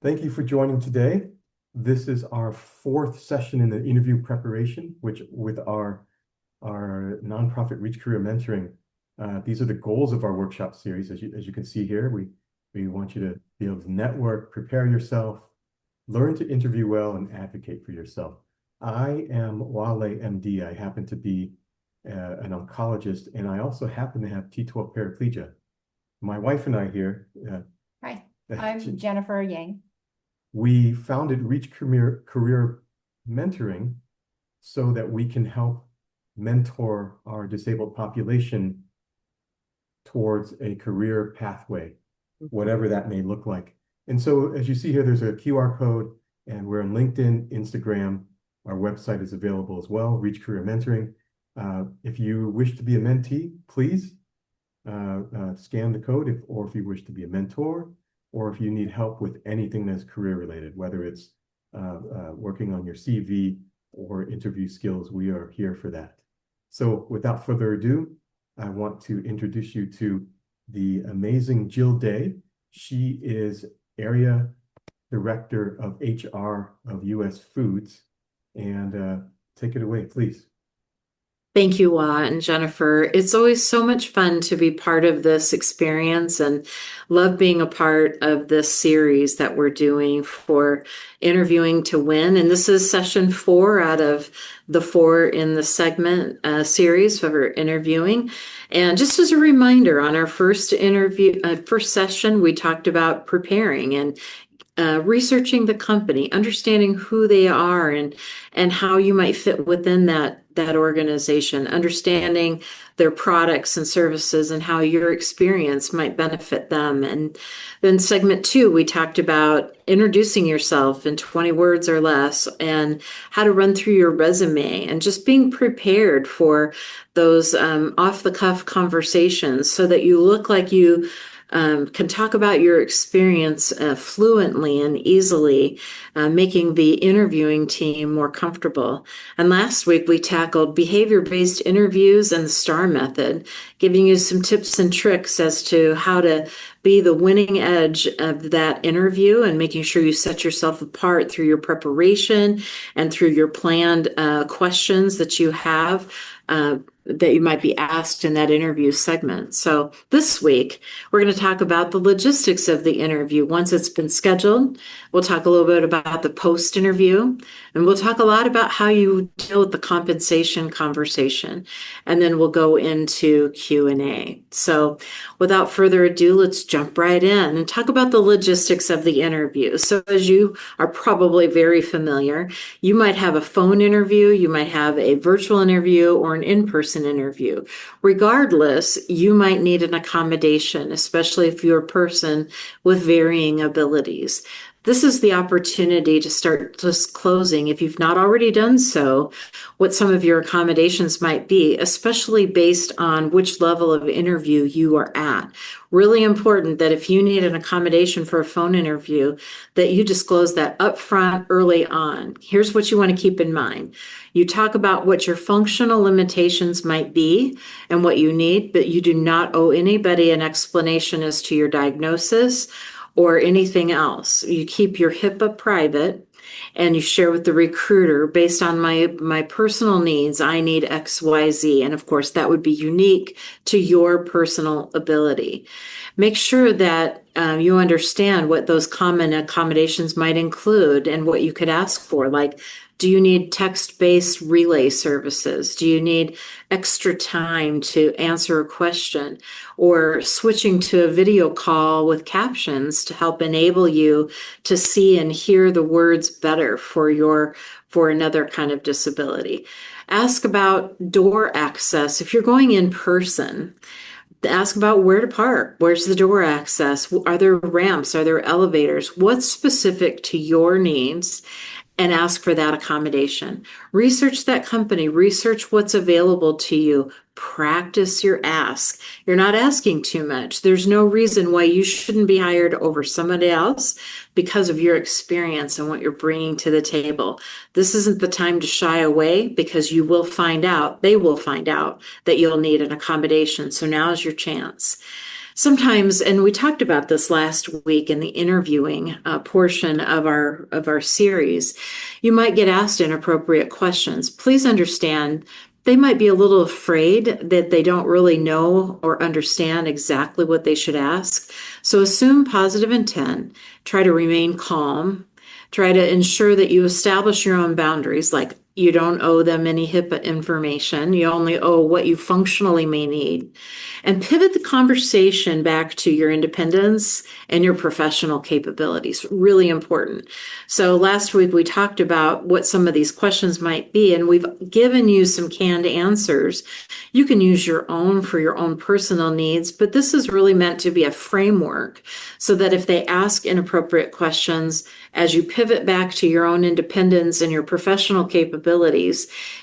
Thank you for joining today. This is our fourth session in the interview preparation, which with our nonprofit Reach Career Mentoring. These are the goals of our workshop series. As you can see here, we want you to be able to network, prepare yourself, learn to interview well, and advocate for yourself. I am Wale MD. I happen to be an oncologist, and I also happen to have T12 paraplegia. My wife and I here, Hi, I'm Jennifer Yang. we founded Reach Career Mentoring so that we can help mentor our disabled population towards a career pathway, whatever that may look like. And so as you see here, there's a QR code, and we're on LinkedIn, Instagram. Our website is available as well, Reach Career Mentoring. If you wish to be a mentee, please scan the code, or if you wish to be a mentor, or if you need help with anything that's career related, whether it's working on your CV or interview skills, we are here for that. So without further ado, I want to introduce you to the amazing Jill Day. She is Area Director of HR of US Foods. And take it away, please. Thank you, Wa and Jennifer. It's always so much fun to be part of this experience and love being a part of this series that we're doing for Interviewing to Win. And this is session 4 out of the 4 in the segment series for interviewing. And just as a reminder, on our first session, we talked about preparing and researching the company, understanding who they are and how you might fit within that organization, understanding their products and services and how your experience might benefit them. And then segment 2, we talked about introducing yourself in 20 words or less and how to run through your resume and just being prepared for those off-the-cuff conversations so that you look like you can talk about your experience fluently and easily, making the interviewing team more comfortable. And last week we tackled behavior-based interviews and the STAR method, giving you some tips and tricks as to how to be the winning edge of that interview and making sure you set yourself apart through your preparation and through your planned questions that you have that you might be asked in that interview segment. So this week, we're going to talk about the logistics of the interview. Once it's been scheduled, we'll talk a little bit about the post-interview, and we'll talk a lot about how you deal with the compensation conversation. And then we'll go into Q&A. So without further ado, let's jump right in and talk about the logistics of the interview. So as you are probably very familiar, you might have a phone interview, you might have a virtual interview, or an in-person interview. Regardless, you might need an accommodation, especially if you're a person with varying abilities. This is the opportunity to start disclosing, if you've not already done so, what some of your accommodations might be, especially based on which level of interview you are at. Really important that if you need an accommodation for a phone interview, that you disclose that upfront early on. Here's what you want to keep in mind. You talk about what your functional limitations might be and what you need, but you do not owe anybody an explanation as to your diagnosis or anything else. You keep your HIPAA private and you share with the recruiter based on my personal needs. I need XYZ. And of course, that would be unique to your personal ability. Make sure that you understand what those common accommodations might include and what you could ask for, like, do you need text-based relay services? Do you need extra time to answer a question? Or switching to a video call with captions to help enable you to see and hear the words better for another kind of disability. Ask about door access. If you're going in person, ask about where to park. Where's the door access? Are there ramps? Are there elevators? What's specific to your needs? And ask for that accommodation. Research that company, research what's available to you, practice your ask. You're not asking too much. There's no reason why you shouldn't be hired over somebody else because of your experience and what you're bringing to the table. This isn't the time to shy away because they will find out that you'll need an accommodation. So now is your chance. Sometimes, and we talked about this last week in the interviewing portion of our series, you might get asked inappropriate questions. Please understand they might be a little afraid that they don't really know or understand exactly what they should ask. So assume positive intent, try to remain calm, try to ensure that you establish your own boundaries, like you don't owe them any HIPAA information. You only owe what you functionally may need. And pivot the conversation back to your independence and your professional capabilities. Really important. So last week we talked about what some of these questions might be, and we've given you some canned answers. You can use your own for your own personal needs, but this is really meant to be a framework so that if they ask inappropriate questions, as you pivot back to your own independence and your professional capabilities,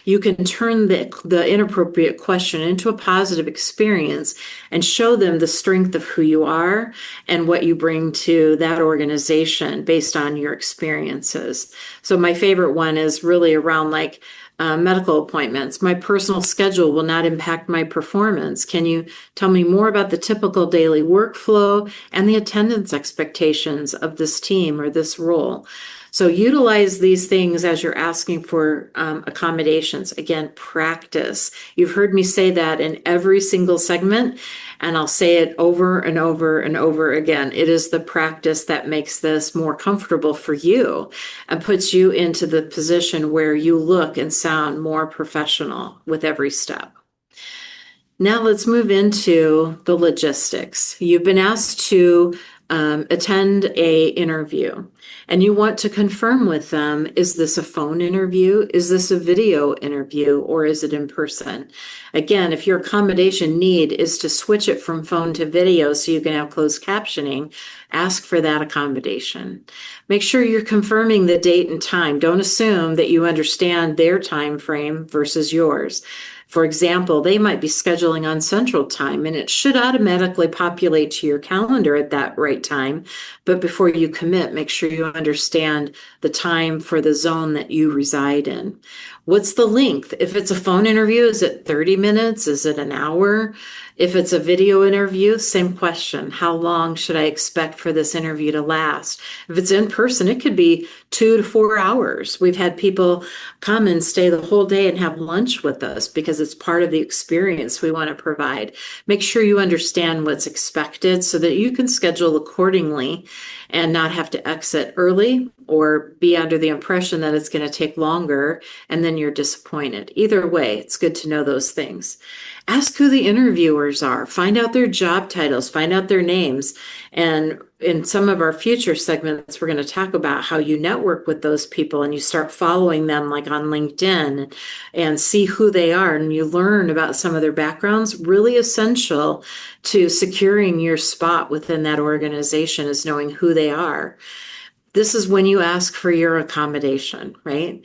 you can turn the inappropriate question into a positive experience and show them the strength of who you are and what you bring to that organization based on your experiences. So my favorite one is really around like medical appointments. My personal schedule will not impact my performance. Can you tell me more about the typical daily workflow and the attendance expectations of this team or this role? So utilize these things as you're asking for accommodations. Again, practice. You've heard me say that in every single segment, and I'll say it over and over and over again. It is the practice that makes this more comfortable for you and puts you into the position where you look and sound more professional with every step. Now let's move into the logistics. You've been asked to attend a interview and you want to confirm with them, is this a phone interview? Is this a video interview, or is it in person? Again, if your accommodation need is to switch it from phone to video so you can have closed captioning, ask for that accommodation. Make sure you're confirming the date and time. Don't assume that you understand their time frame versus yours. For example, they might be scheduling on Central Time, and it should automatically populate to your calendar at that right time. But before you commit, make sure you understand the time for the zone that you reside in. What's the length? If it's a phone interview, is it 30 minutes? Is it an hour? If it's a video interview, same question. How long should I expect for this interview to last? If it's in person, it could be 2 to 4 hours. We've had people come and stay the whole day and have lunch with us because it's part of the experience we want to provide. Make sure you understand what's expected so that you can schedule accordingly and not have to exit early or be under the impression that it's going to take longer and then you're disappointed. Either way, it's good to know those things. Ask who the interviewers are, find out their job titles, find out their names. And in some of our future segments, we're going to talk about how you network with those people and you start following them like on LinkedIn and see who they are and you learn about some of their backgrounds. Really essential to securing your spot within that organization is knowing who they are. This is when you ask for your accommodation, right?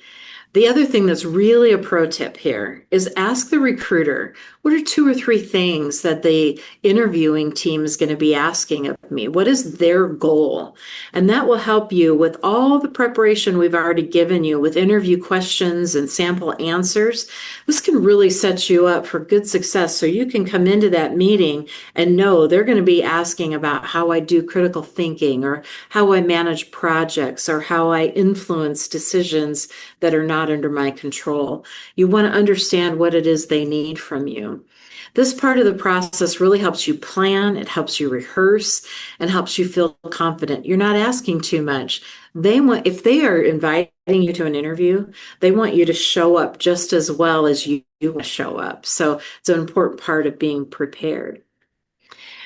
The other thing that's really a pro tip here is ask the recruiter, what are 2 or 3 things that the interviewing team is going to be asking of me? What is their goal? And that will help you with all the preparation we've already given you with interview questions and sample answers. This can really set you up for good success so you can come into that meeting and know they're going to be asking about how I do critical thinking or how I manage projects or how I influence decisions that are not under my control. You want to understand what it is they need from you. This part of the process really helps you plan, it helps you rehearse, and helps you feel confident. You're not asking too much. If they are inviting you to an interview, they want you to show up just as well as you show up. So it's an important part of being prepared.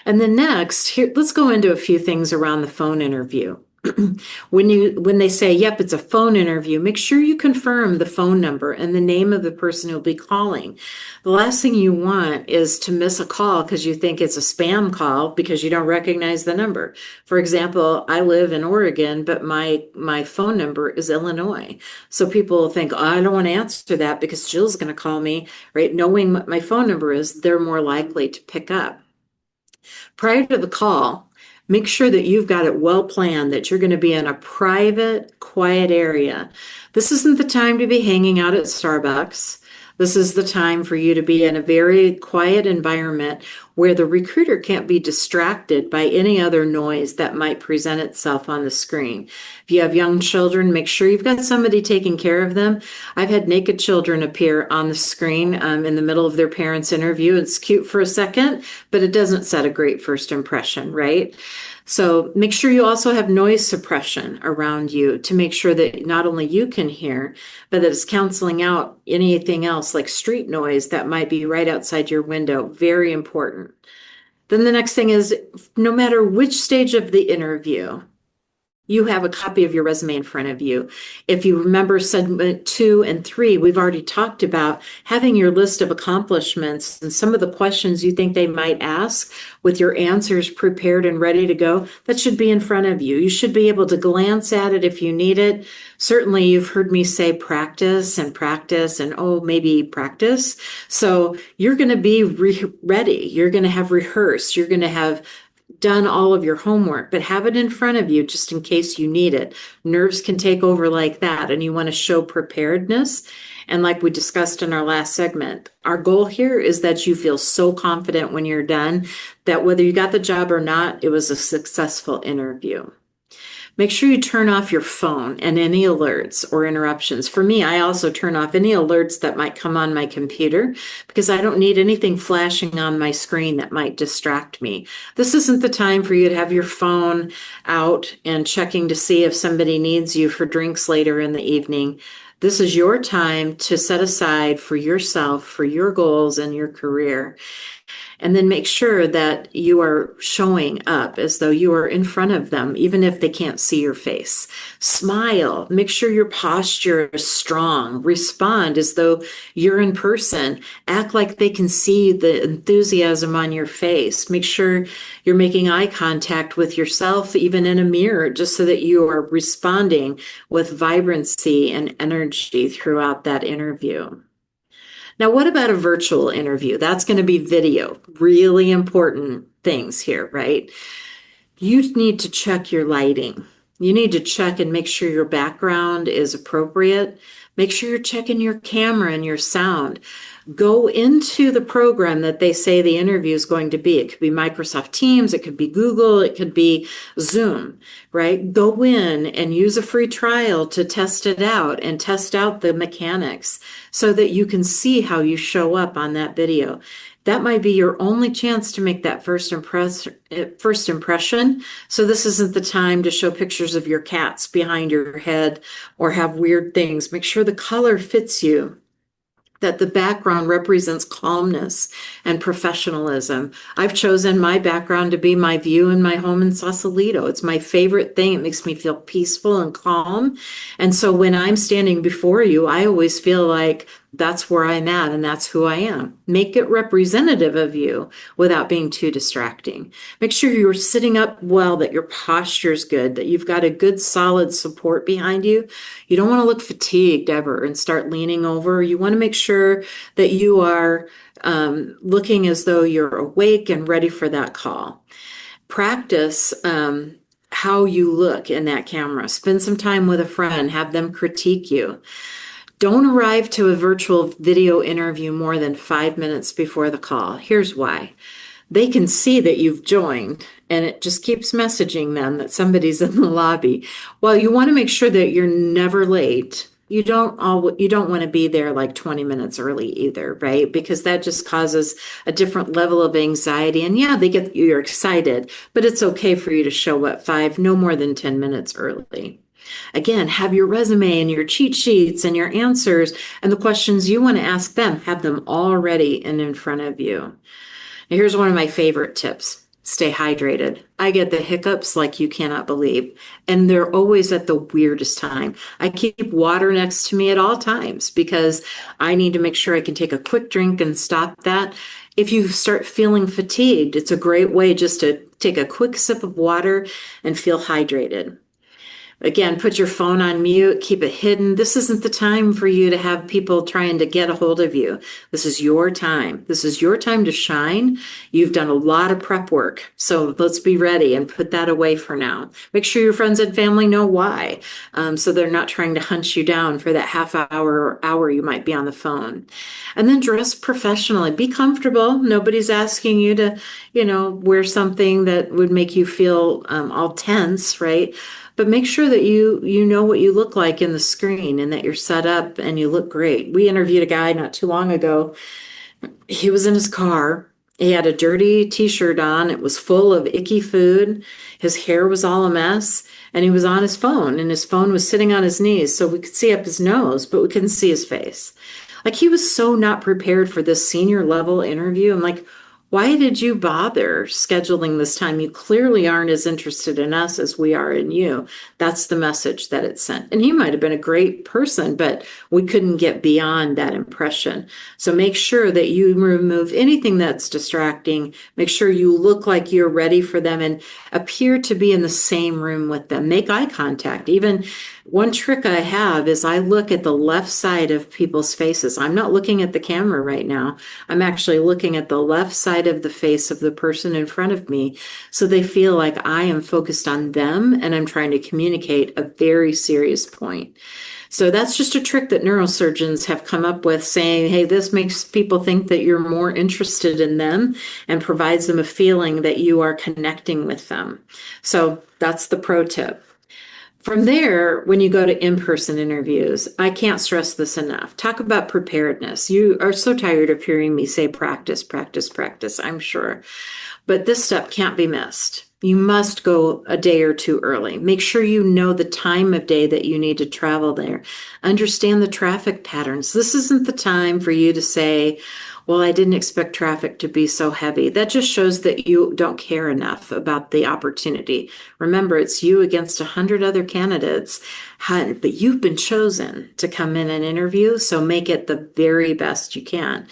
And then next, here, let's go into a few things around the phone interview. When they say, yep, it's a phone interview, make sure you confirm the phone number and the name of the person you'll be calling. The last thing you want is to miss a call because you think it's a spam call because you don't recognize the number. For example, I live in Oregon, but my phone number is Illinois. So people think, oh, I don't want to answer that because Jill's going to call me, right? Knowing what my phone number is, they're more likely to pick up. Prior to the call, make sure that you've got it well planned, that you're going to be in a private, quiet area. This isn't the time to be hanging out at Starbucks. This is the time for you to be in a very quiet environment where the recruiter can't be distracted by any other noise that might present itself on the screen. If you have young children, make sure you've got somebody taking care of them. I've had naked children appear on the screen in the middle of their parents' interview. It's cute for a second, but it doesn't set a great first impression, right? So make sure you also have noise suppression around you to make sure that not only you can hear, but that it's canceling out anything else like street noise that might be right outside your window. Very important. Then the next thing is, no matter which stage of the interview, you have a copy of your resume in front of you. If you remember segment 2 and 3, we've already talked about having your list of accomplishments and some of the questions you think they might ask with your answers prepared and ready to go. That should be in front of you. You should be able to glance at it if you need it. Certainly, you've heard me say practice and practice and, oh, maybe practice. So you're going to be ready. You're going to have rehearsed. You're going to have done all of your homework, but have it in front of you just in case you need it. Nerves can take over like that, and you want to show preparedness. And like we discussed in our last segment, our goal here is that you feel so confident when you're done that whether you got the job or not, it was a successful interview. Make sure you turn off your phone and any alerts or interruptions. For me, I also turn off any alerts that might come on my computer because I don't need anything flashing on my screen that might distract me. This isn't the time for you to have your phone out and checking to see if somebody needs you for drinks later in the evening. This is your time to set aside for yourself, for your goals and your career. And then make sure that you are showing up as though you are in front of them, even if they can't see your face. Smile. Make sure your posture is strong. Respond as though you're in person. Act like they can see the enthusiasm on your face. Make sure you're making eye contact with yourself, even in a mirror, just so that you are responding with vibrancy and energy throughout that interview. Now, what about a virtual interview? That's going to be video. Really important things here, right? You need to check your lighting. You need to check and make sure your background is appropriate. Make sure you're checking your camera and your sound. Go into the program that they say the interview is going to be. It could be Microsoft Teams, it could be Google, it could be Zoom, right? Go in and use a free trial to test it out and test out the mechanics so that you can see how you show up on that video. That might be your only chance to make that first impression. So this isn't the time to show pictures of your cats behind your head or have weird things. Make sure the color fits you, that the background represents calmness and professionalism. I've chosen my background to be my view in my home in Sausalito. It's my favorite thing. It makes me feel peaceful and calm. And so when I'm standing before you, I always feel like that's where I'm at and that's who I am. Make it representative of you without being too distracting. Make sure you're sitting up well, that your posture is good, that you've got a good solid support behind you. You don't want to look fatigued ever and start leaning over. You want to make sure that you are looking as though you're awake and ready for that call. Practice how you look in that camera. Spend some time with a friend, have them critique you. Don't arrive to a virtual video interview more than 5 minutes before the call. Here's why. They can see that you've joined and it just keeps messaging them that somebody's in the lobby. Well, you want to make sure that you're never late. You don't want to be there like 20 minutes early either, right? Because that just causes a different level of anxiety. And yeah, you're excited, but it's okay for you to show up no more than 10 minutes early. Again, have your resume and your cheat sheets and your answers and the questions you want to ask them, have them all ready and in front of you. Now, here's one of my favorite tips. Stay hydrated. I get the hiccups like you cannot believe, and they're always at the weirdest time. I keep water next to me at all times because I need to make sure I can take a quick drink and stop that. If you start feeling fatigued, it's a great way just to take a quick sip of water and feel hydrated. Again, put your phone on mute, keep it hidden. This isn't the time for you to have people trying to get a hold of you. This is your time. This is your time to shine. You've done a lot of prep work. So let's be ready and put that away for now. Make sure your friends and family know why. So they're not trying to hunt you down for that half hour or hour you might be on the phone. And then dress professionally. Be comfortable. Nobody's asking you to, wear something that would make you feel all tense, right? But make sure that you know what you look like in the screen and that you're set up and you look great. We interviewed a guy not too long ago. He was in his car. He had a dirty t-shirt on. It was full of icky food. His hair was all a mess. And he was on his phone, and his phone was sitting on his knees. So we could see up his nose, but we couldn't see his face. Like, he was so not prepared for this senior level interview. I'm like, why did you bother scheduling this time? You clearly aren't as interested in us as we are in you. That's the message that it sent. And he might have been a great person, but we couldn't get beyond that impression. So make sure that you remove anything that's distracting. Make sure you look like you're ready for them and appear to be in the same room with them. Make eye contact. Even one trick I have is I look at the left side of people's faces. I'm not looking at the camera right now. I'm actually looking at the left side of the face of the person in front of me, so they feel like I am focused on them and I'm trying to communicate a very serious point. So that's just a trick that neurosurgeons have come up with, saying, hey, this makes people think that you're more interested in them and provides them a feeling that you are connecting with them. So that's the pro tip. From there, when you go to in-person interviews, I can't stress this enough. Talk about preparedness. You are so tired of hearing me say practice, practice, practice, I'm sure. But this step can't be missed. You must go a day or two early. Make sure you know the time of day that you need to travel there. Understand the traffic patterns. This isn't the time for you to say, well, I didn't expect traffic to be so heavy. That just shows that you don't care enough about the opportunity. Remember, it's you against 100 other candidates, but you've been chosen to come in and interview, so make it the very best you can.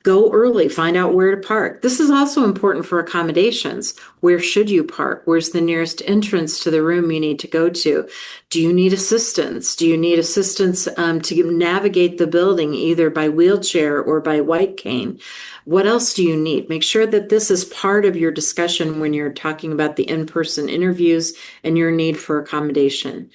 Go early, find out where to park. This is also important for accommodations. Where should you park? Where's the nearest entrance to the room you need to go to? Do you need assistance? Do you need assistance to navigate the building, either by wheelchair or by white cane? What else do you need? Make sure that this is part of your discussion when you're talking about the in-person interviews and your need for accommodation.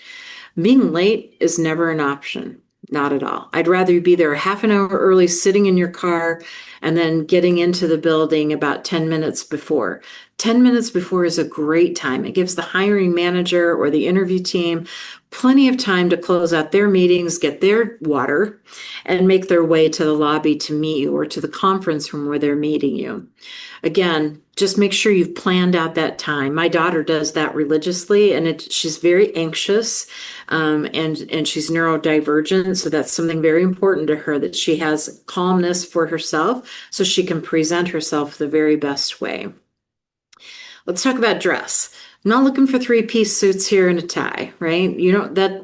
Being late is never an option. Not at all. I'd rather you be there a half an hour early, sitting in your car, and then getting into the building about 10 minutes before. 10 minutes before is a great time. It gives the hiring manager or the interview team plenty of time to close out their meetings, get their water, and make their way to the lobby to meet you, or to the conference room where they're meeting you. Again, just make sure you've planned out that time. My daughter does that religiously, and she's very anxious, and she's neurodivergent. So that's something very important to her, that she has calmness for herself so she can present herself the very best way. Let's talk about dress. I'm not looking for three-piece suits here and a tie, right?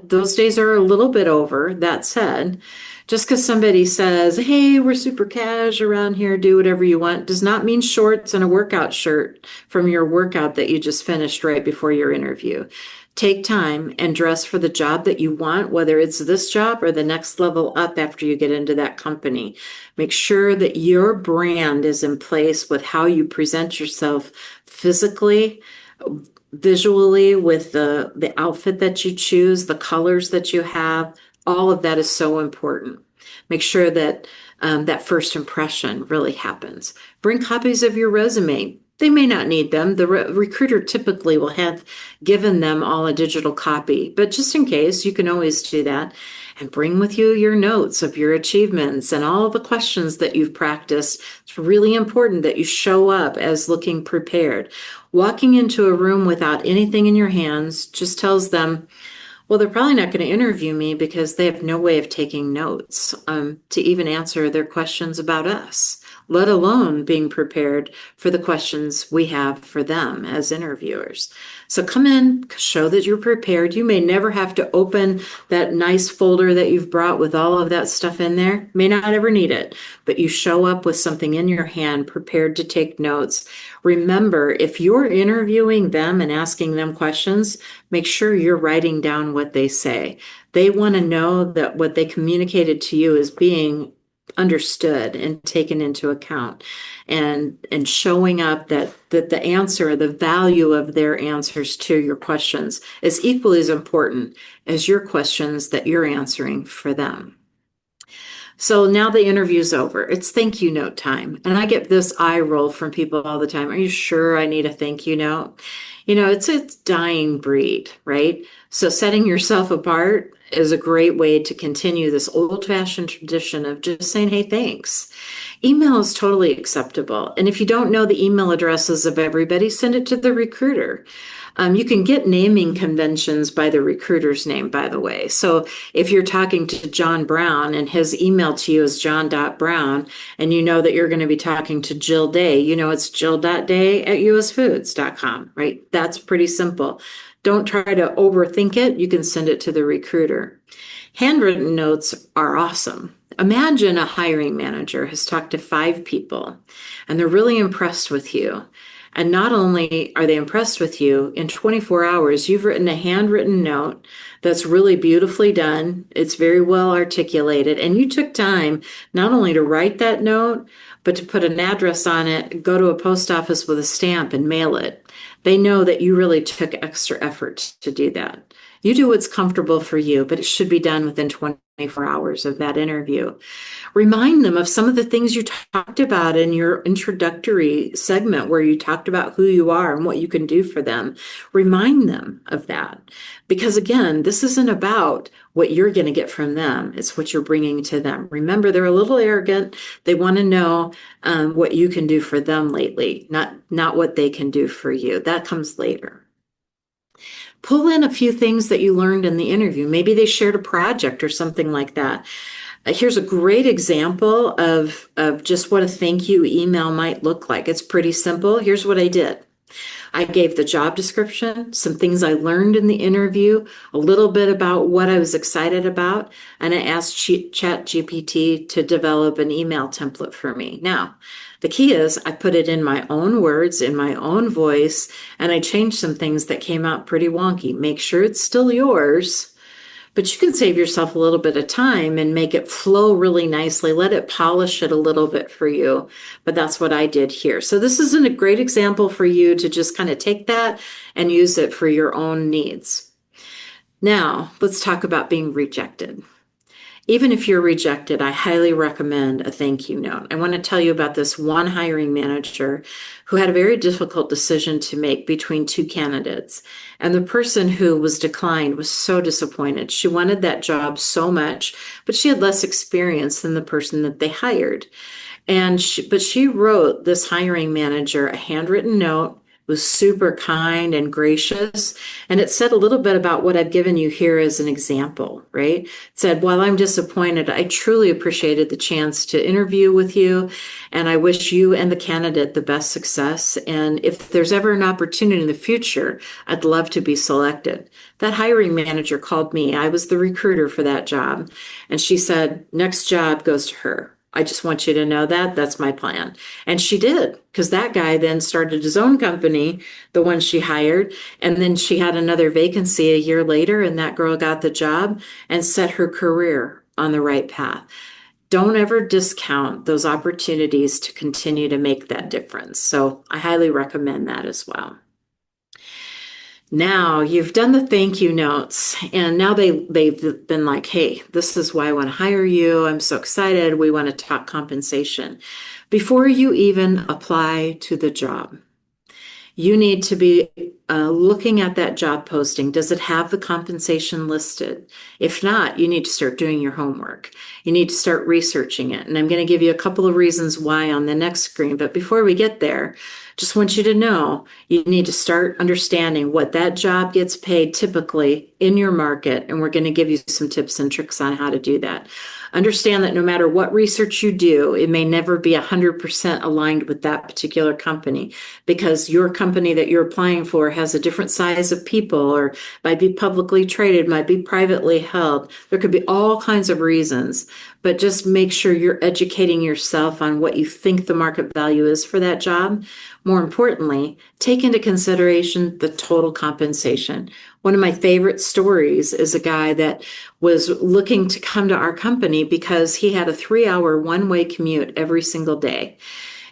Those days are a little bit over. That said, just because somebody says, hey, we're super cash around here, do whatever you want, does not mean shorts and a workout shirt from your workout that you just finished right before your interview. Take time and dress for the job that you want, whether it's this job or the next level up after you get into that company. Make sure that your brand is in place with how you present yourself physically, visually, with the outfit that you choose, the colors that you have. All of that is so important. Make sure that that first impression really happens. Bring copies of your resume. They may not need them. The recruiter typically will have given them all a digital copy, but just in case, you can always do that. And bring with you your notes of your achievements and all the questions that you've practiced. It's really important that you show up as looking prepared. Walking into a room without anything in your hands just tells them, Well, they're probably not going to interview me because they have no way of taking notes to even answer their questions about us, let alone being prepared for the questions we have for them as interviewers. So come in, show that you're prepared. You may never have to open that nice folder that you've brought with all of that stuff in there. May not ever need it, but you show up with something in your hand, prepared to take notes. Remember, if you're interviewing them and asking them questions, make sure you're writing down what they say. They want to know that what they communicated to you is being understood and taken into account, and showing up that the answer, the value of their answers to your questions is equally as important as your questions that you're answering for them. So now the interview's over. It's thank you note time. And I get this eye roll from people all the time. Are you sure I need a thank you note? It's a dying breed, right? So setting yourself apart is a great way to continue this old-fashioned tradition of just saying, hey, thanks. Email is totally acceptable. And if you don't know the email addresses of everybody, send it to the recruiter. You can get naming conventions by the recruiter's name, by the way. So if you're talking to John Brown and his email to you is john.brown, and you know that you're going to be talking to Jill Day, it's jill.day@usfoods.com, right? That's pretty simple. Don't try to overthink it. You can send it to the recruiter. Handwritten notes are awesome. Imagine a hiring manager has talked to 5 people and they're really impressed with you. And not only are they impressed with you, in 24 hours, you've written a handwritten note that's really beautifully done. It's very well articulated. And you took time not only to write that note, but to put an address on it, go to a post office with a stamp and mail it. They know that you really took extra effort to do that. You do what's comfortable for you, but it should be done within 24 hours of that interview. Remind them of some of the things you talked about in your introductory segment where you talked about who you are and what you can do for them. Remind them of that. Because again, this isn't about what you're going to get from them. It's what you're bringing to them. Remember, they're a little arrogant. They want to know what you can do for them lately, not what they can do for you. That comes later. Pull in a few things that you learned in the interview. Maybe they shared a project or something like that. Here's a great example of just what a thank you email might look like. It's pretty simple. Here's what I did. I gave the job description, some things I learned in the interview, a little bit about what I was excited about, and I asked ChatGPT to develop an email template for me. Now, the key is I put it in my own words, in my own voice, and I changed some things that came out pretty wonky. Make sure it's still yours, but you can save yourself a little bit of time and make it flow really nicely. Let it polish it a little bit for you. But that's what I did here. So this isn't a great example for you to just kind of take that and use it for your own needs. Now, let's talk about being rejected. Even if you're rejected, I highly recommend a thank you note. I want to tell you about this one hiring manager who had a very difficult decision to make between 2 candidates. And the person who was declined was so disappointed. She wanted that job so much, but she had less experience than the person that they hired. But she wrote this hiring manager a handwritten note, was super kind and gracious. And it said a little bit about what I've given you here as an example, right? It said, while I'm disappointed, I truly appreciated the chance to interview with you. And I wish you and the candidate the best success. And if there's ever an opportunity in the future, I'd love to be selected. That hiring manager called me. I was the recruiter for that job. And she said, next job goes to her. I just want you to know that. That's my plan. And she did, because that guy then started his own company, the one she hired. And then she had another vacancy a year later, and that girl got the job and set her career on the right path. Don't ever discount those opportunities to continue to make that difference. So I highly recommend that as well. Now you've done the thank you notes, and now they've been like, hey, this is why I want to hire you. I'm so excited. We want to talk compensation. Before you even apply to the job, you need to be looking at that job posting. Does it have the compensation listed? If not, you need to start doing your homework. You need to start researching it. And I'm going to give you a couple of reasons why on the next screen. But before we get there, just want you to know you need to start understanding what that job gets paid typically in your market. And we're going to give you some tips and tricks on how to do that. Understand that no matter what research you do, it may never be 100% aligned with that particular company, because your company that you're applying for has a different size of people, or might be publicly traded, might be privately held. There could be all kinds of reasons, but just make sure you're educating yourself on what you think the market value is for that job. More importantly, take into consideration the total compensation. One of my favorite stories is a guy that was looking to come to our company because he had a 3-hour one-way commute every single day.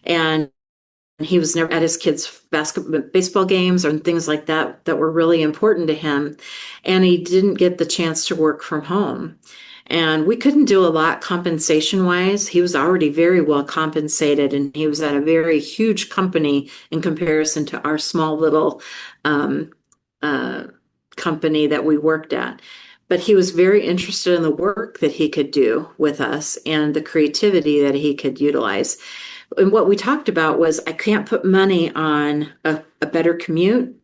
And he was never at his kids' baseball games or things like that that were really important to him. And he didn't get the chance to work from home. And we couldn't do a lot compensation wise. He was already very well compensated, and he was at a very huge company in comparison to our small little company that we worked at. But he was very interested in the work that he could do with us and the creativity that he could utilize. And what we talked about was, I can't put money on a better commute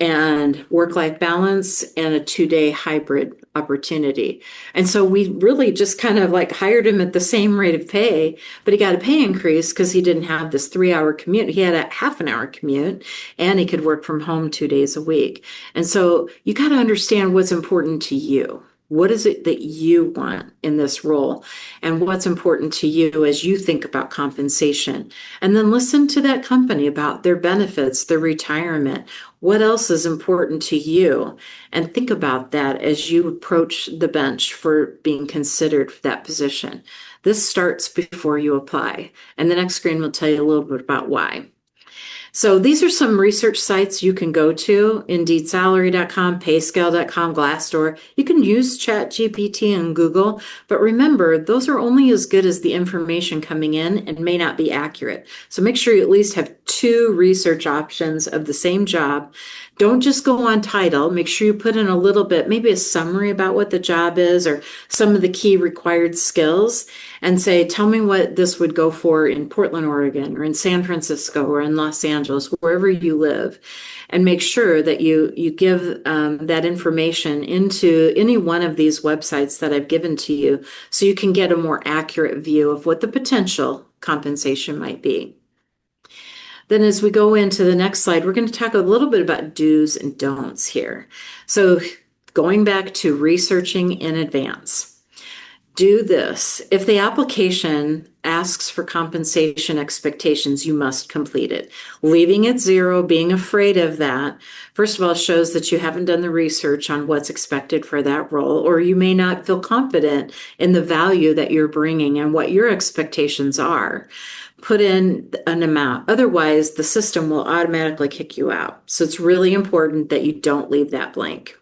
and work-life balance and a 2-day hybrid opportunity. And so we really just kind of like hired him at the same rate of pay, but he got a pay increase because he didn't have this 3-hour commute. He had a half-an-hour commute, and he could work from home 2 days a week. And so you got to understand what's important to you. What is it that you want in this role? And what's important to you as you think about compensation? And then listen to that company about their benefits, their retirement. What else is important to you? And think about that as you approach the bench for being considered for that position. This starts before you apply. And the next screen will tell you a little bit about why. So these are some research sites you can go to: IndeedSalary.com, PayScale.com, Glassdoor. You can use ChatGPT and Google, but remember, those are only as good as the information coming in and may not be accurate. So make sure you at least have 2 research options of the same job. Don't just go on title. Make sure you put in a little bit, maybe a summary about what the job is or some of the key required skills, and say, tell me what this would go for in Portland, Oregon, or in San Francisco, or in Los Angeles, wherever you live. And make sure that you give that information into any one of these websites that I've given to you, so you can get a more accurate view of what the potential compensation might be. Then as we go into the next slide, we're going to talk a little bit about do's and don'ts here. So going back to researching in advance, do this. If the application asks for compensation expectations, you must complete it. Leaving it 0, being afraid of that, first of all, shows that you haven't done the research on what's expected for that role, or you may not feel confident in the value that you're bringing and what your expectations are. Put in an amount. Otherwise, the system will automatically kick you out. So it's really important that you don't leave that blank.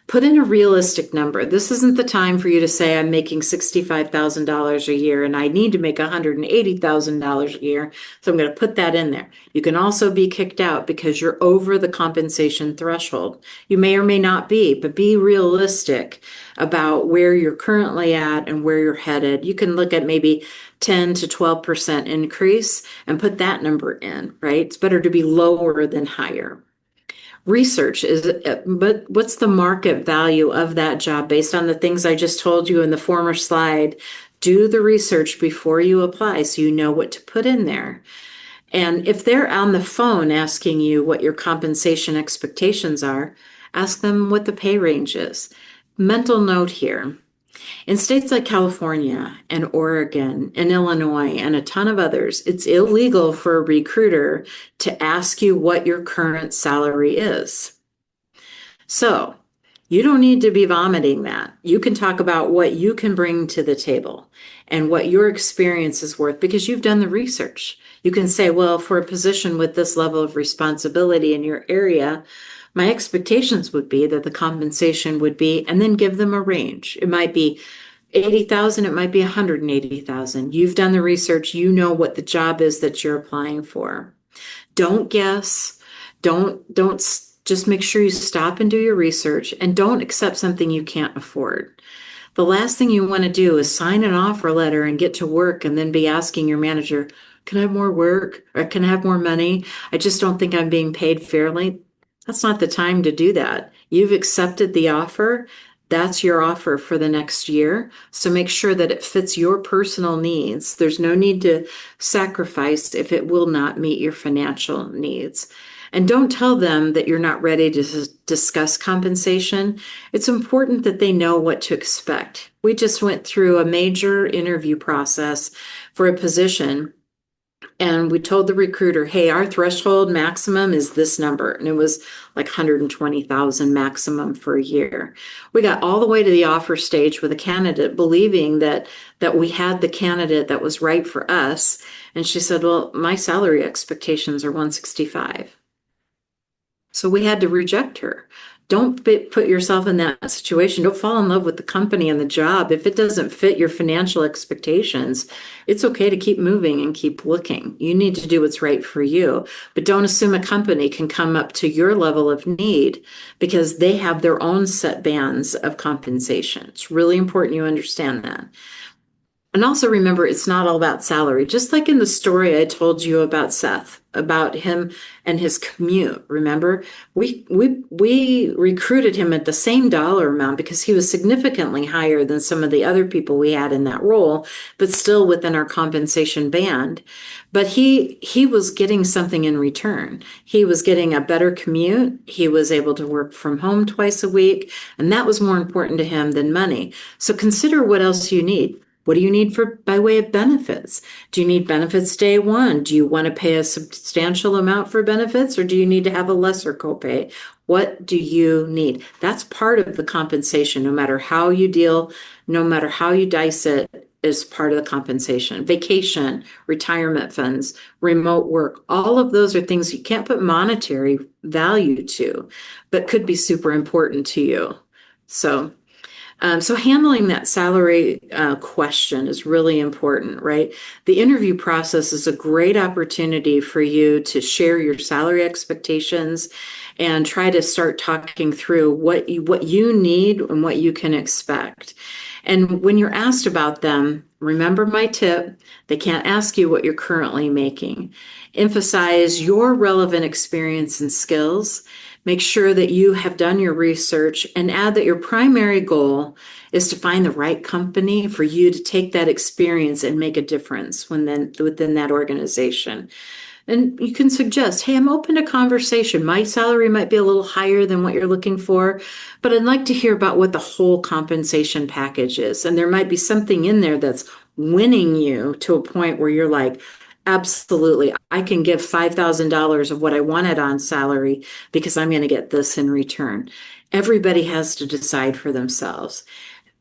Put in a realistic number. This isn't the time for you to say, I'm making $65,000 a year and I need to make $180,000 a year, so I'm going to put that in there. You can also be kicked out because you're over the compensation threshold. You may or may not be, but be realistic about where you're currently at and where you're headed. You can look at maybe 10 to 12% increase and put that number in, right? It's better to be lower than higher. Research is, but what's the market value of that job based on the things I just told you in the former slide? Do the research before you apply so you know what to put in there. And if they're on the phone asking you what your compensation expectations are, ask them what the pay range is. Mental note here. In states like California and Oregon and Illinois and a ton of others, it's illegal for a recruiter to ask you what your current salary is. So you don't need to be vomiting that. You can talk about what you can bring to the table and what your experience is worth because you've done the research. You can say, well, for a position with this level of responsibility in your area, my expectations would be that the compensation would be, and then give them a range. It might be 80,000, it might be 180,000. You've done the research, you know what the job is that you're applying for. Don't guess. Just make sure you stop and do your research and don't accept something you can't afford. The last thing you want to do is sign an offer letter and get to work and then be asking your manager, can I have more work or can I have more money? I just don't think I'm being paid fairly. That's not the time to do that. You've accepted the offer. That's your offer for the next year. So make sure that it fits your personal needs. There's no need to sacrifice if it will not meet your financial needs. And don't tell them that you're not ready to discuss compensation. It's important that they know what to expect. We just went through a major interview process for a position, and we told the recruiter, hey, our threshold maximum is this number. And it was like 120,000 maximum for a year. We got all the way to the offer stage with a candidate believing that we had the candidate that was right for us. And she said, well, my salary expectations are 165. So we had to reject her. Don't put yourself in that situation. Don't fall in love with the company and the job. If it doesn't fit your financial expectations, it's okay to keep moving and keep looking. You need to do what's right for you, but don't assume a company can come up to your level of need because they have their own set bands of compensation. It's really important you understand that. And also remember, it's not all about salary. Just like in the story I told you about Seth, about him and his commute. Remember, we recruited him at the same dollar amount because he was significantly higher than some of the other people we had in that role, but still within our compensation band. But he was getting something in return. He was getting a better commute. He was able to work from home twice a week, and that was more important to him than money. So consider what else you need. What do you need by way of benefits? Do you need benefits day one? Do you want to pay a substantial amount for benefits, or do you need to have a lesser copay? What do you need? That's part of the compensation, no matter how you deal, no matter how you dice it, is part of the compensation. Vacation, retirement funds, remote work, all of those are things you can't put monetary value to, but could be super important to you. So handling that salary question is really important, right? The interview process is a great opportunity for you to share your salary expectations and try to start talking through what you need and what you can expect. And when you're asked about them, remember my tip, they can't ask you what you're currently making. Emphasize your relevant experience and skills. Make sure that you have done your research and add that your primary goal is to find the right company for you to take that experience and make a difference within that organization. And you can suggest, hey, I'm open to conversation. My salary might be a little higher than what you're looking for, but I'd like to hear about what the whole compensation package is. And there might be something in there that's winning you to a point where you're like, absolutely, I can give $5,000 of what I wanted on salary because I'm going to get this in return. Everybody has to decide for themselves.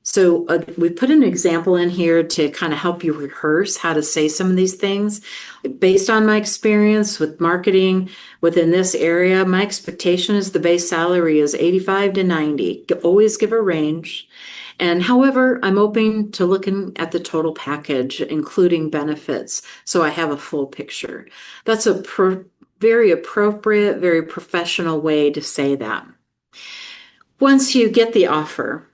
So we put an example in here to kind of help you rehearse how to say some of these things. Based on my experience with marketing within this area, my expectation is the base salary is 85 to 90. Always give a range. And however, I'm open to looking at the total package, including benefits, so I have a full picture. That's a very appropriate, very professional way to say that. Once you get the offer,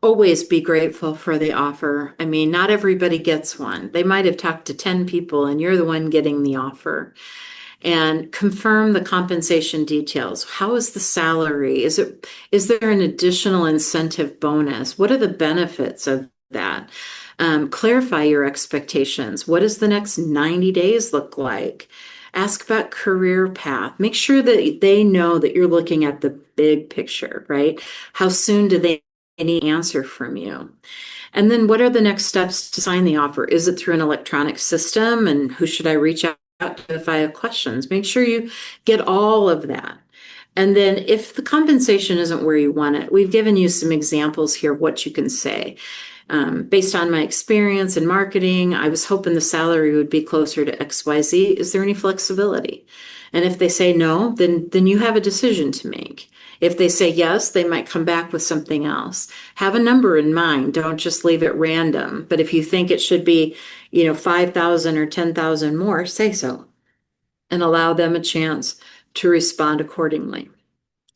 always be grateful for the offer. I mean, not everybody gets one. They might have talked to 10 people and you're the one getting the offer. And confirm the compensation details. How is the salary? Is there an additional incentive bonus? What are the benefits of that? Clarify your expectations. What does the next 90 days look like? Ask about career path. Make sure that they know that you're looking at the big picture, right? How soon do they need an answer from you? And then what are the next steps to sign the offer? Is it through an electronic system? And who should I reach out to if I have questions? Make sure you get all of that. And then if the compensation isn't where you want it, we've given you some examples here of what you can say. Based on my experience in marketing, I was hoping the salary would be closer to XYZ. Is there any flexibility? And if they say no, then you have a decision to make. If they say yes, they might come back with something else. Have a number in mind. Don't just leave it random. But if you think it should be, 5,000 or 10,000 more, say so. And allow them a chance to respond accordingly.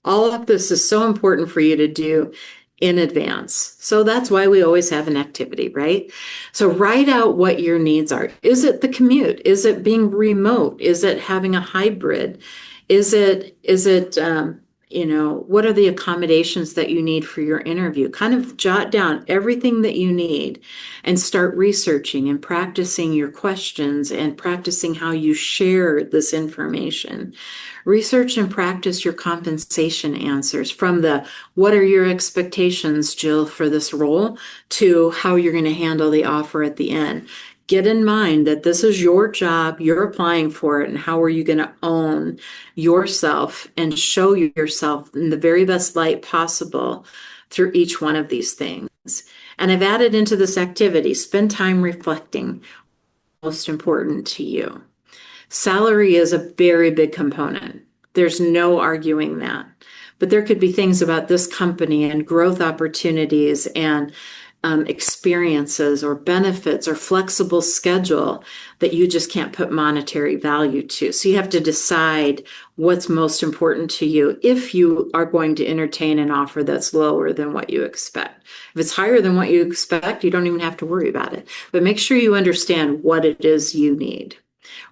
All of this is so important for you to do in advance. So that's why we always have an activity, right? So write out what your needs are. Is it the commute? Is it being remote? Is it having a hybrid? Is it what are the accommodations that you need for your interview? Kind of jot down everything that you need and start researching and practicing your questions and practicing how you share this information. Research and practice your compensation answers from the what are your expectations, Jill, for this role to how you're going to handle the offer at the end. Get in mind that this is your job, you're applying for it, and how are you going to own yourself and show yourself in the very best light possible through each one of these things. And I've added into this activity, spend time reflecting what's most important to you. Salary is a very big component. There's no arguing that. But there could be things about this company and growth opportunities and experiences or benefits or flexible schedule that you just can't put monetary value to. So you have to decide what's most important to you if you are going to entertain an offer that's lower than what you expect. If it's higher than what you expect, you don't even have to worry about it. But make sure you understand what it is you need.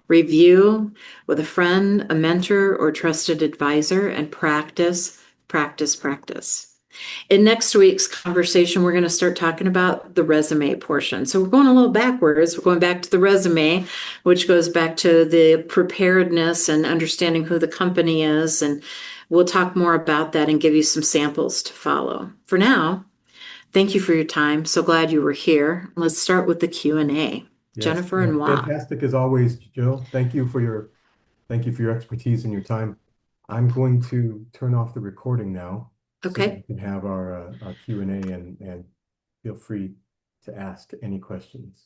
Review with a friend, a mentor, or trusted advisor, and practice, practice, practice. In next week's conversation, we're going to start talking about the resume portion. So we're going a little backwards. We're going back to the resume, which goes back to the preparedness and understanding who the company is. And we'll talk more about that and give you some samples to follow. For now, thank you for your time. So glad you were here. Let's start with the Q&A. Yes, Jennifer and Wa. fantastic as always, Jill. Thank you for your expertise and your time. I'm going to turn off the recording now. Okay. So we can have our Q&A and feel free to ask any questions.